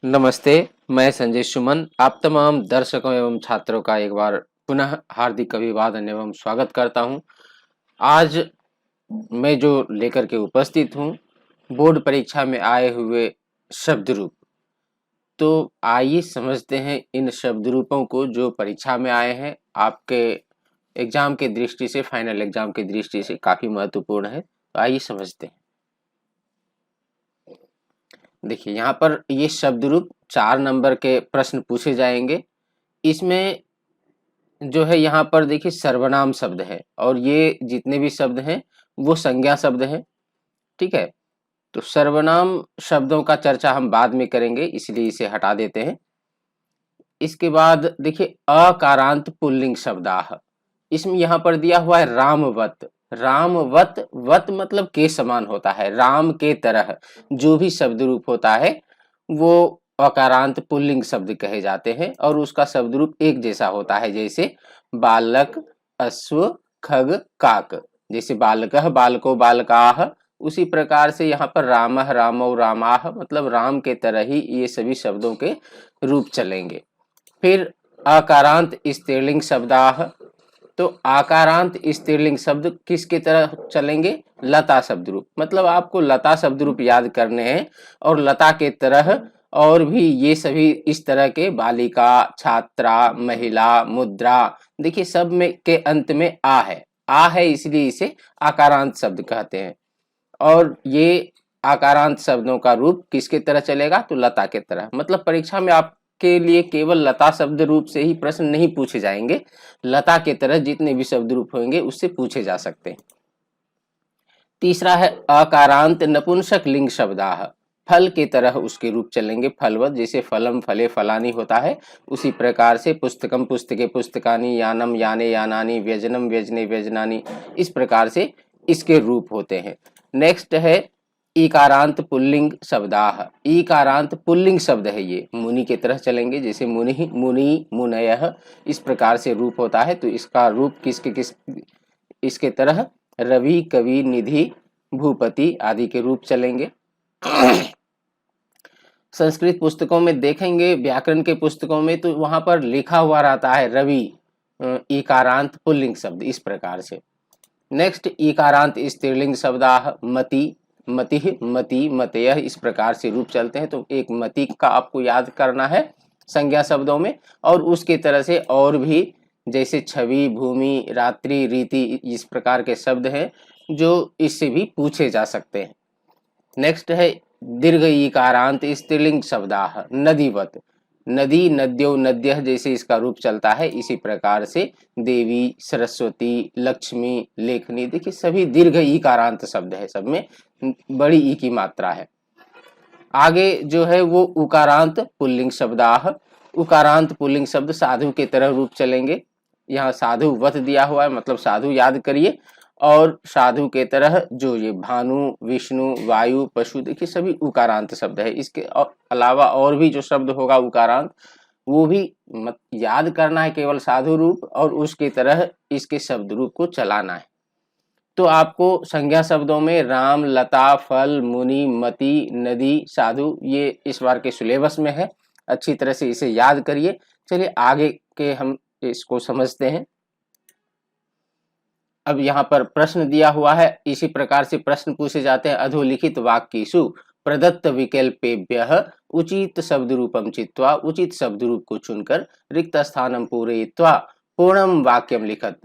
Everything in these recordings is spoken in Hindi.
नमस्ते। मैं संजय सुमन आप तमाम दर्शकों एवं छात्रों का एक बार पुनः हार्दिक अभिवादन एवं स्वागत करता हूं। आज मैं जो लेकर के उपस्थित हूं, बोर्ड परीक्षा में आए हुए शब्द रूप। तो आइए समझते हैं इन शब्द रूपों को जो परीक्षा में आए हैं, आपके एग्जाम के दृष्टि से, फाइनल एग्जाम की दृष्टि से काफी महत्वपूर्ण है। तो आइए समझते हैं। देखिए यहाँ पर ये शब्द रूप 4 नंबर के प्रश्न पूछे जाएंगे। इसमें जो है यहाँ पर देखिए सर्वनाम शब्द है और ये जितने भी शब्द हैं वो संज्ञा शब्द हैं। ठीक है, तो सर्वनाम शब्दों का चर्चा हम बाद में करेंगे, इसलिए इसे हटा देते हैं। इसके बाद देखिए अकारांत पुल्लिंग शब्दाह, इसमें यहाँ पर दिया हुआ है रामवत। रामवत, वत मतलब के समान होता है, राम के तरह जो भी शब्द रूप होता है वो अकारांत पुल्लिंग शब्द कहे जाते हैं और उसका शब्द रूप एक जैसा होता है। जैसे बालक, अश्व, खग, काक। जैसे बालकः, बालको, बालकाः, उसी प्रकार से यहाँ पर रामः, रामौ, रामाः मतलब राम के तरह ही ये सभी शब्दों के रूप चलेंगे। फिर आकारांत स्त्रीलिंग शब्दाः, तो आकारांत स्त्रीलिंग शब्द किसके तरह चलेंगे? लता शब्द रूप। मतलब आपको लता शब्द रूप याद करने हैं और लता के तरह और भी ये सभी इस तरह के बालिका, छात्रा, महिला, मुद्रा, देखिए सब में के अंत में आ है इसलिए इसे आकारांत शब्द कहते हैं। और ये आकारांत शब्दों का रूप किसके तरह चलेगा? तो लता के तरह। मतलब परीक्षा में आपके लिए केवल लता शब्द रूप से ही प्रश्न नहीं पूछे जाएंगे, लता के तरह जितने भी शब्द रूप होंगे उससे पूछे जा सकते हैं। तीसरा है अकारांत नपुंसक लिंग शब्दाह, फल के तरह उसके रूप चलेंगे, फलवत। जैसे फलम, फले, फलानी होता है उसी प्रकार से पुस्तकम, पुस्तके, पुस्तकानी, यानम, याने, यानानी, व्यजनम, व्यजने, व्यजनानी, इस प्रकार से इसके रूप होते हैं। नेक्स्ट है ईकारांत पुल्लिंग शब्दाह। ईकारांत पुल्लिंग शब्द है, ये मुनि के तरह चलेंगे। जैसे मुनि, मुनि, मुनयः, इस प्रकार से रूप होता है। तो इसका रूप किस इसके तरह रवि, कवि, निधि, भूपति आदि के रूप चलेंगे। संस्कृत पुस्तकों में देखेंगे, व्याकरण के पुस्तकों में, तो वहां पर लिखा हुआ रहता है रवि ईकारांत पुल्लिंग शब्द, इस प्रकार से। नेक्स्ट ईकारांत स्त्रीलिंग शब्दाह, मति, मतिः, मति, मतयः, इस प्रकार से रूप चलते हैं। तो एक मति का आपको याद करना है संज्ञा शब्दों में, और उसके तरह से और भी जैसे छवि, भूमि, रात्रि, रीति, इस प्रकार के शब्द हैं जो इससे भी पूछे जा सकते हैं। नेक्स्ट है दीर्घ ईकारांत स्त्रीलिंग शब्दाह, नदीवत। नदी, नद्यो, नद्यः, जैसे इसका रूप चलता है इसी प्रकार से देवी, सरस्वती, लक्ष्मी, लेखनी, देखिए सभी दीर्घ ईकारांत शब्द है, सब में बड़ी ई की मात्रा है। आगे जो है वो उकारांत पुल्लिंग शब्दाह। उकारांत पुल्लिंग शब्द साधु के तरह रूप चलेंगे। यहाँ साधु वत दिया हुआ है, मतलब साधु याद करिए। और साधु के तरह जो ये भानु, विष्णु, वायु, पशु, देखिए सभी उकारांत शब्द है। इसके अलावा और भी जो शब्द होगा उकारांत, वो भी मत याद करना है, केवल साधु रूप और उसके तरह इसके शब्द रूप को चलाना है। तो आपको संज्ञा शब्दों में राम, लता, फल, मुनि, मति, नदी, साधु, ये इस बार के सिलेबस में है। अच्छी तरह से इसे याद करिए। चलिए आगे के हम इसको समझते हैं। अब यहाँ पर प्रश्न दिया हुआ है, इसी प्रकार से प्रश्न पूछे जाते हैं। अधोलिखित वाक्येषु प्रदत्त विकल्पेभ्यः उचित शब्द रूपम चित्वा, उचित शब्द रूप को चुनकर रिक्त स्थानम पूरयित्वा पूर्णम वाक्यम लिखत,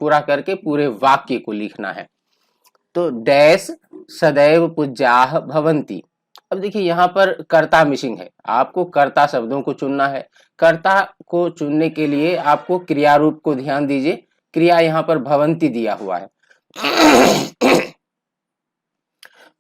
पूरा करके पूरे वाक्य को लिखना है। तो डैश सदैव पूज्याः भवन्ति। अब देखिए यहाँ पर कर्ता मिसिंग है, आपको कर्ता शब्दों को चुनना है। कर्ता को चुनने के लिए आपको क्रिया रूप को ध्यान दीजिए। क्रिया यहाँ पर भवन्ति दिया हुआ है।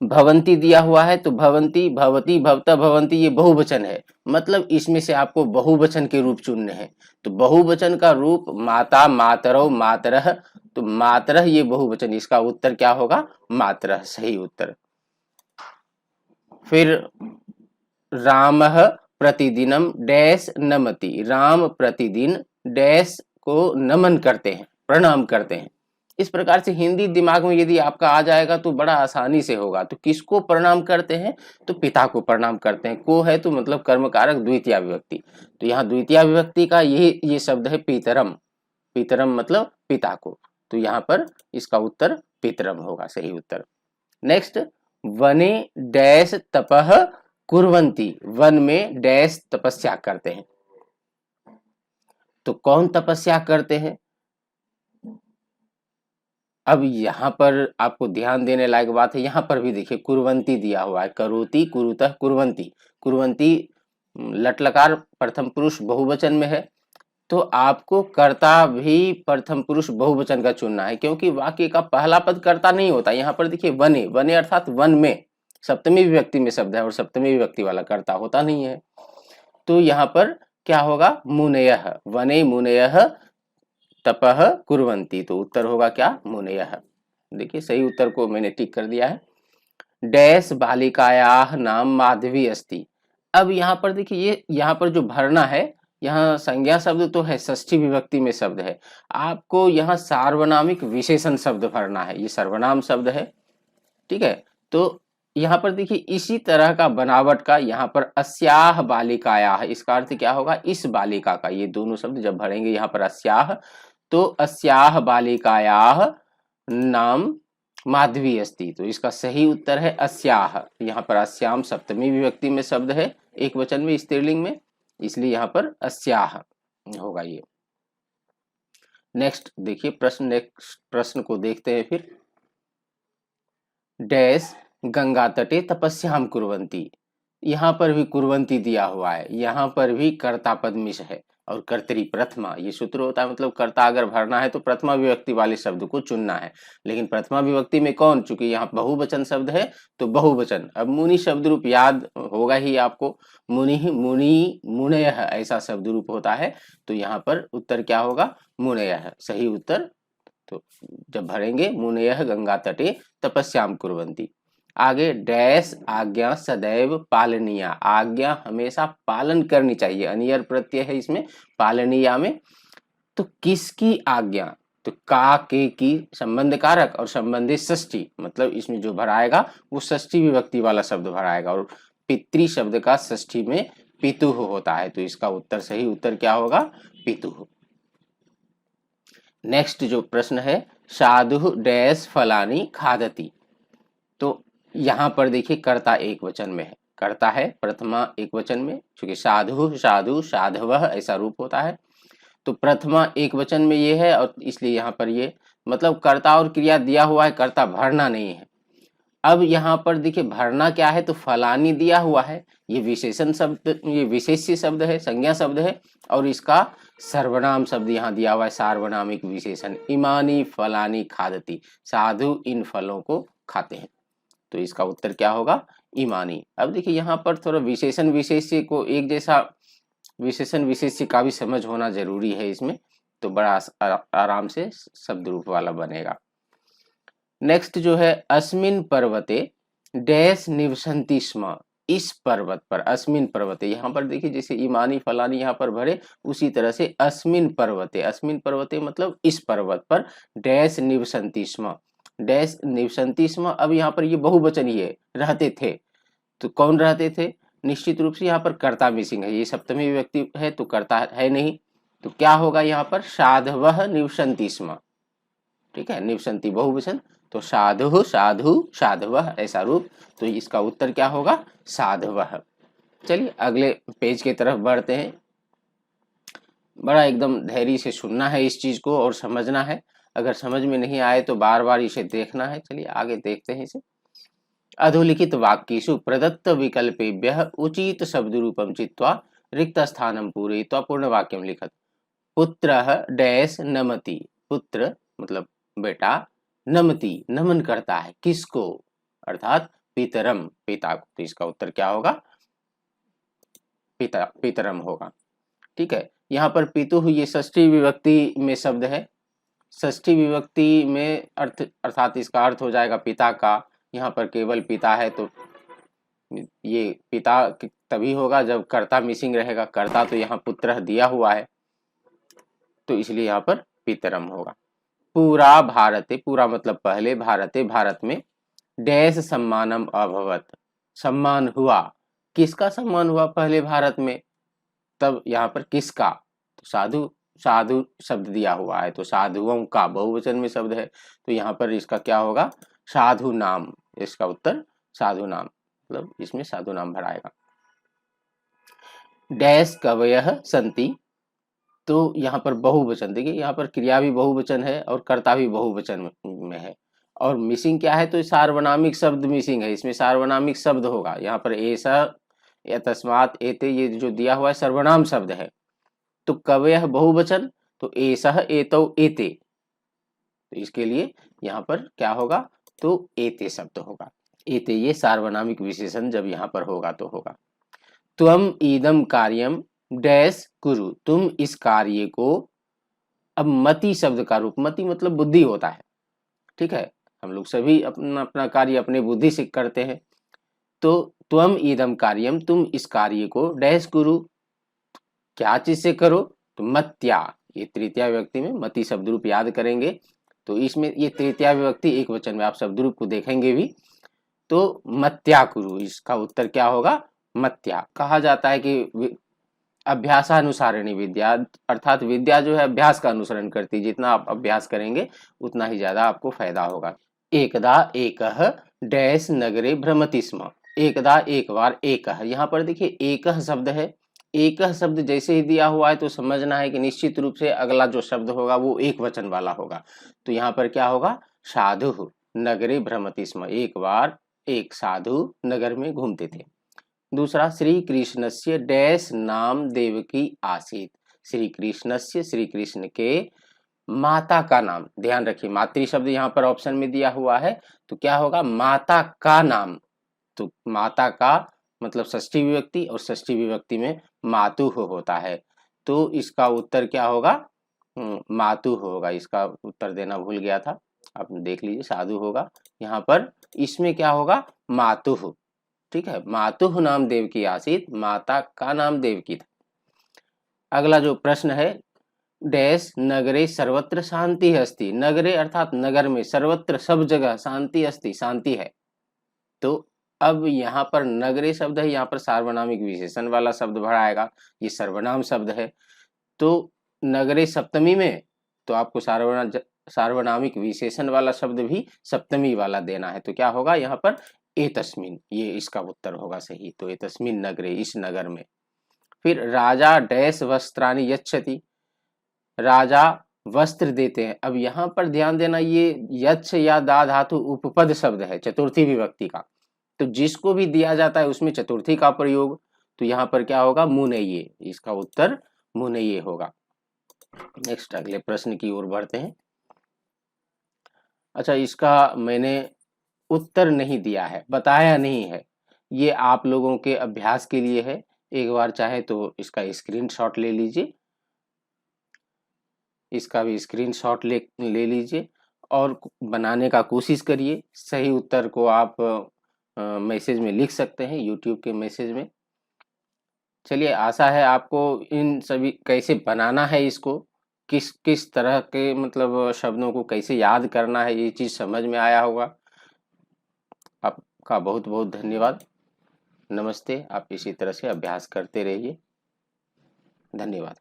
भवन्ति दिया हुआ है, तो भवन्ति, भवती, भवता, भवन्ति, ये बहुवचन है। मतलब इसमें से आपको बहुवचन के रूप चुनने हैं। तो बहुवचन का रूप माता, मातरौ, मातरः, तो मातरः ये बहुवचन, इसका उत्तर क्या होगा? मातरः, सही उत्तर। फिर रामः प्रतिदिनम डैश नमति, राम प्रतिदिन डैश को नमन करते हैं, प्रणाम करते हैं। इस प्रकार से हिंदी दिमाग में यदि आपका आ जाएगा तो बड़ा आसानी से होगा। तो किसको प्रणाम करते हैं? तो पिता को प्रणाम करते हैं। को है तो मतलब कर्मकारक द्वितीया विभक्ति। तो यहाँ द्वितीया विभक्ति का ये शब्द है पितरम। पितरम मतलब पिता को। तो यहाँ पर इसका उत्तर पितरम होगा, सही उत्तर। नेक्स्ट, वने डैश तपह कुर्वन्ति, वन में डैश तपस्या करते हैं। तो कौन तपस्या करते हैं? अब यहाँ पर आपको ध्यान देने लायक बात है, यहाँ पर भी देखिए कुर्वन्ति दिया हुआ है, करोति कुरुतः कुर्वन्ति। कुर्वन्ति लट लकार प्रथम पुरुष बहुवचन में है, तो आपको कर्ता भी प्रथम पुरुष बहुवचन का चुनना है, क्योंकि वाक्य का पहला पद कर्ता नहीं होता। यहाँ पर देखिए वने, वने अर्थात वन में, सप्तमी विभक्ति में शब्द है और सप्तमी विभक्ति वाला कर्ता होता नहीं है। तो यहाँ पर क्या होगा? मुनयः, वने मुनयः तपः कुर्वन्ति। तो उत्तर होगा क्या? मुनयः। देखिए सही उत्तर को मैंने टिक कर दिया है। डैश बालिकायाः नाम माधवी अस्ति। अब यहाँ पर देखिए, ये यहाँ पर जो भरना है, यहाँ संज्ञा शब्द तो है, षष्ठी विभक्ति में शब्द है। आपको यहाँ सार्वनामिक विशेषण शब्द भरना है, ये सर्वनाम शब्द है, ठीक है। तो यहाँ पर देखिए इसी तरह का बनावट का यहाँ पर अस्याह बालिकायाः, इसका अर्थ क्या होगा? इस बालिका का। ये दोनों शब्द जब भरेंगे यहाँ पर अस्याह, तो अस्याह बालिकायाः नाम माधवी अस्ति। तो इसका सही उत्तर है अस्याह। यहाँ पर अस्याम सप्तमी विभक्ति में शब्द है, एक वचन में, स्त्रीलिंग में, इसलिए यहाँ पर अस्याह होगा ये। नेक्स्ट देखिए प्रश्न, नेक्स्ट प्रश्न को देखते हैं फिर। डैश गंगा तटे तपस्याम कुर्वन्ति। यहाँ पर भी कुर्वन्ति दिया हुआ है, यहाँ पर भी कर्ता पद मिश है और कर्तरी प्रथमा, ये सूत्र होता है। मतलब कर्ता अगर भरना है तो प्रथमा विभक्ति वाले शब्द को चुनना है, लेकिन प्रथमा विभक्ति में कौन? चूंकि यहाँ बहुवचन शब्द है तो बहुवचन। अब मुनि शब्द रूप याद होगा ही आपको, मुनि, मुनि, मुनयः ऐसा शब्द रूप होता है। तो यहाँ पर उत्तर क्या होगा? मुनयः, सही उत्तर। तो जब भरेंगे मुनयः गंगा तटे तपस्याम कुर्वन्ति। आगे डैश आज्ञा सदैव पालनीया, आज्ञा हमेशा पालन करनी चाहिए, अनियर प्रत्यय है इसमें पालनीया में। तो किसकी आज्ञा? तो का के की संबंध कारक और संबंधित षष्ठी, मतलब इसमें जो भराएगा वो षष्ठी विभक्ति वाला शब्द भराएगा, और पितृ शब्द का षष्ठी में पितुः होता है। तो इसका उत्तर, सही उत्तर क्या होगा? पितुः। नेक्स्ट जो प्रश्न है, साधु डैश फलानी खादति। तो यहाँ पर देखिए कर्ता एक वचन में है, कर्ता है प्रथमा एक वचन में, क्योंकि साधु, साधु, साधवः ऐसा रूप होता है। तो प्रथमा एक वचन में ये है, और इसलिए यहाँ पर ये मतलब कर्ता और क्रिया दिया हुआ है, कर्ता भरना नहीं है। अब यहाँ पर देखिए भरना क्या है? तो फलानी दिया हुआ है, ये विशेषण शब्द, ये विशेष्य शब्द है, संज्ञा शब्द है, और इसका सर्वनाम शब्द यहाँ दिया हुआ है, सार्वनामिक विशेषण। इमानी फलानी खादति, साधु इन फलों को खाते हैं। तो इसका उत्तर क्या होगा? इमानी। अब देखिए यहाँ पर थोड़ा विशेषण विशेष्य को एक जैसा, विशेषण विशेष्य का भी समझ होना जरूरी है इसमें, तो बड़ा आराम से शब्द रूप वाला बनेगा। नेक्स्ट जो है, अस्मिन पर्वते डैश निवसन्ति स्म। इस पर्वत पर, अस्मिन पर्वते, यहाँ पर देखिए जैसे इमानी फलानी यहाँ पर भरे, उसी तरह से अस्मिन पर्वते, अस्मिन पर्वते मतलब इस पर्वत पर, डैश निवसन्ति स्म, डैश निवसन्ति स्म। अब यहाँ पर ये बहुवचन ही है, रहते थे। तो कौन रहते थे? निश्चित रूप से यहाँ पर कर्ता मिसिंग है, ये सप्तमी विभक्ति है तो कर्ता है नहीं। तो क्या होगा यहाँ पर? साधवः निवसन्ति स्म, ठीक है, निवसन्ति बहुवचन, तो साधु, साधु, साधवः ऐसा रूप। तो इसका उत्तर क्या होगा? साधवः। चलिए अगले पेज की तरफ बढ़ते हैं। बड़ा एकदम धैर्य से सुनना है इस चीज को और समझना है, अगर समझ में नहीं आए तो बार बार इसे देखना है। चलिए आगे देखते हैं इसे। अधोलिखित वाक्येषु प्रदत्त विकल्पेभ्यः उचित शब्द रूपम चित्वा रिक्त स्थानं पूरयित्वा पूर्ण वाक्यं लिखत। पुत्रः डैश नमति, पुत्र मतलब बेटा, नमति नमन करता है, किसको? अर्थात पितरम, पिता को। तो इसका उत्तर क्या होगा? पिता, पितरम होगा, ठीक है। यहाँ पर पितुः ये षष्ठी विभक्ति में शब्द है, षष्ठी विभक्ति में अर्थ, अर्थात इसका अर्थ हो जाएगा पिता का। यहाँ पर केवल पिता है, तो ये पिता तभी होगा जब कर्ता मिसिंग रहेगा, कर्ता तो यहाँ पुत्र दिया हुआ है, तो इसलिए यहाँ पर पितरम होगा। पूरा भारते, पूरा मतलब पहले, भारते भारत में, डैश सम्मानम अभवत, सम्मान हुआ, किसका सम्मान हुआ पहले भारत में, तब यहाँ पर किसका, तो साधु, साधु शब्द दिया हुआ है तो साधुओं का बहुवचन में शब्द है, तो यहाँ पर इसका क्या होगा, साधु नाम, इसका उत्तर साधु नाम, मतलब इसमें साधु नाम भराएगा। डैश कवयः संति, तो यहाँ पर बहुवचन, देखिए यहाँ पर क्रिया भी बहुवचन है और कर्ता भी बहुवचन में है, और मिसिंग क्या है, तो सार्वनामिक शब्द मिसिंग है, इसमें सार्वनामिक शब्द होगा, यहाँ पर ऐसा या तस्मात एते, ये जो दिया हुआ है सर्वनाम शब्द है, तो कवयः बहुवचन, तो एसह एतौ एते, तो इसके लिए यहाँ पर क्या होगा, तो एते शब्द होगा, एते ये सार्वनामिक विशेषण जब यहाँ पर होगा तो होगा। त्वम इदम कार्यम डैश कुरु, तुम इस कार्य को, अब मति शब्द का रूप, मति मतलब बुद्धि होता है, ठीक है, हम लोग सभी अपना अपना कार्य अपने बुद्धि से करते हैं, तो त्वम इदम कार्यम, तुम इस कार्य को डैश कुरु, क्या चीज से करो, तो मत्या, ये तृतीया विभक्ति में मति शब्द रूप याद करेंगे, तो इसमें ये तृतीया विभक्ति एक वचन में आप शब्द रूप को देखेंगे भी, तो मत्या कुरु, इसका उत्तर क्या होगा, मत्या। कहा जाता है कि अभ्यासानुसारिणी विद्या, अर्थात विद्या जो है अभ्यास का अनुसरण करती है, जितना आप अभ्यास करेंगे उतना ही ज्यादा आपको फायदा होगा। एकदा एकः डैश नगरे भ्रमति स्म, एकदा एक बार, एकः, यहाँ पर देखिए एकः शब्द है, एकः शब्द जैसे ही दिया हुआ है तो समझना है कि निश्चित रूप से अगला जो शब्द होगा वो एक वचन वाला होगा, तो यहाँ पर क्या होगा, साधु नगरे भ्रमति स्म, एक बार एक साधु नगर में घूमते थे। दूसरा, श्री कृष्णस्य डैश नाम देवकी आसीत, श्री कृष्णस्य, श्री कृष्ण के माता का नाम, ध्यान रखिए मातृ शब्द यहाँ पर ऑप्शन में दिया हुआ है, तो क्या होगा, माता का नाम, तो माता का मतलब षष्ठी विभक्ति, और षष्ठी विभक्ति में मातुः होता है, तो इसका उत्तर क्या होगा, मातुः होगा, इसका उत्तर देना भूल गया था, आप देख लीजिए, साधु होगा, यहाँ पर इसमें क्या होगा, मातुः, ठीक है, मातुः नाम देवकी आसीत, माता का नाम देवकी था। अगला जो प्रश्न है, डैश नगरे सर्वत्र शांति अस्ति, नगरे अर्थात नगर में, सर्वत्र सब जगह शांति अस्ति, शांति है, तो अब यहाँ पर नगरे शब्द है, यहाँ पर सार्वनामिक विशेषण वाला शब्द भराएगा, ये सर्वनाम शब्द है, तो नगरे सप्तमी में, तो आपको सार्वनामिक विशेषण वाला शब्द भी सप्तमी वाला देना है, तो क्या होगा यहाँ पर, एतस्मिन, ये इसका उत्तर होगा सही, तो एतस्मिन नगरे, इस नगर में। फिर राजा डैश वस्त्राणि यच्छति, राजा वस्त्र देते हैं, अब यहाँ पर ध्यान देना, ये यच्छ या दा धातु उपपद शब्द है चतुर्थी विभक्ति का, तो जिसको भी दिया जाता है उसमें चतुर्थी का प्रयोग, तो यहाँ पर क्या होगा, मुनये, इसका उत्तर मुनये होगा। नेक्स्ट अगले प्रश्न की ओर बढ़ते हैं। अच्छा, इसका मैंने उत्तर नहीं दिया है, बताया नहीं है, ये आप लोगों के अभ्यास के लिए है, एक बार चाहे तो इसका स्क्रीनशॉट ले लीजिए, इसका भी स्क्रीनशॉट ले लीजिए और बनाने का कोशिश करिए, सही उत्तर को आप मैसेज में लिख सकते हैं, यूट्यूब के मैसेज में। चलिए, आशा है आपको इन सभी कैसे बनाना है, इसको किस किस तरह के मतलब शब्दों को कैसे याद करना है, ये चीज़ समझ में आया होगा। आपका बहुत बहुत धन्यवाद, नमस्ते। आप इसी तरह से अभ्यास करते रहिए, धन्यवाद।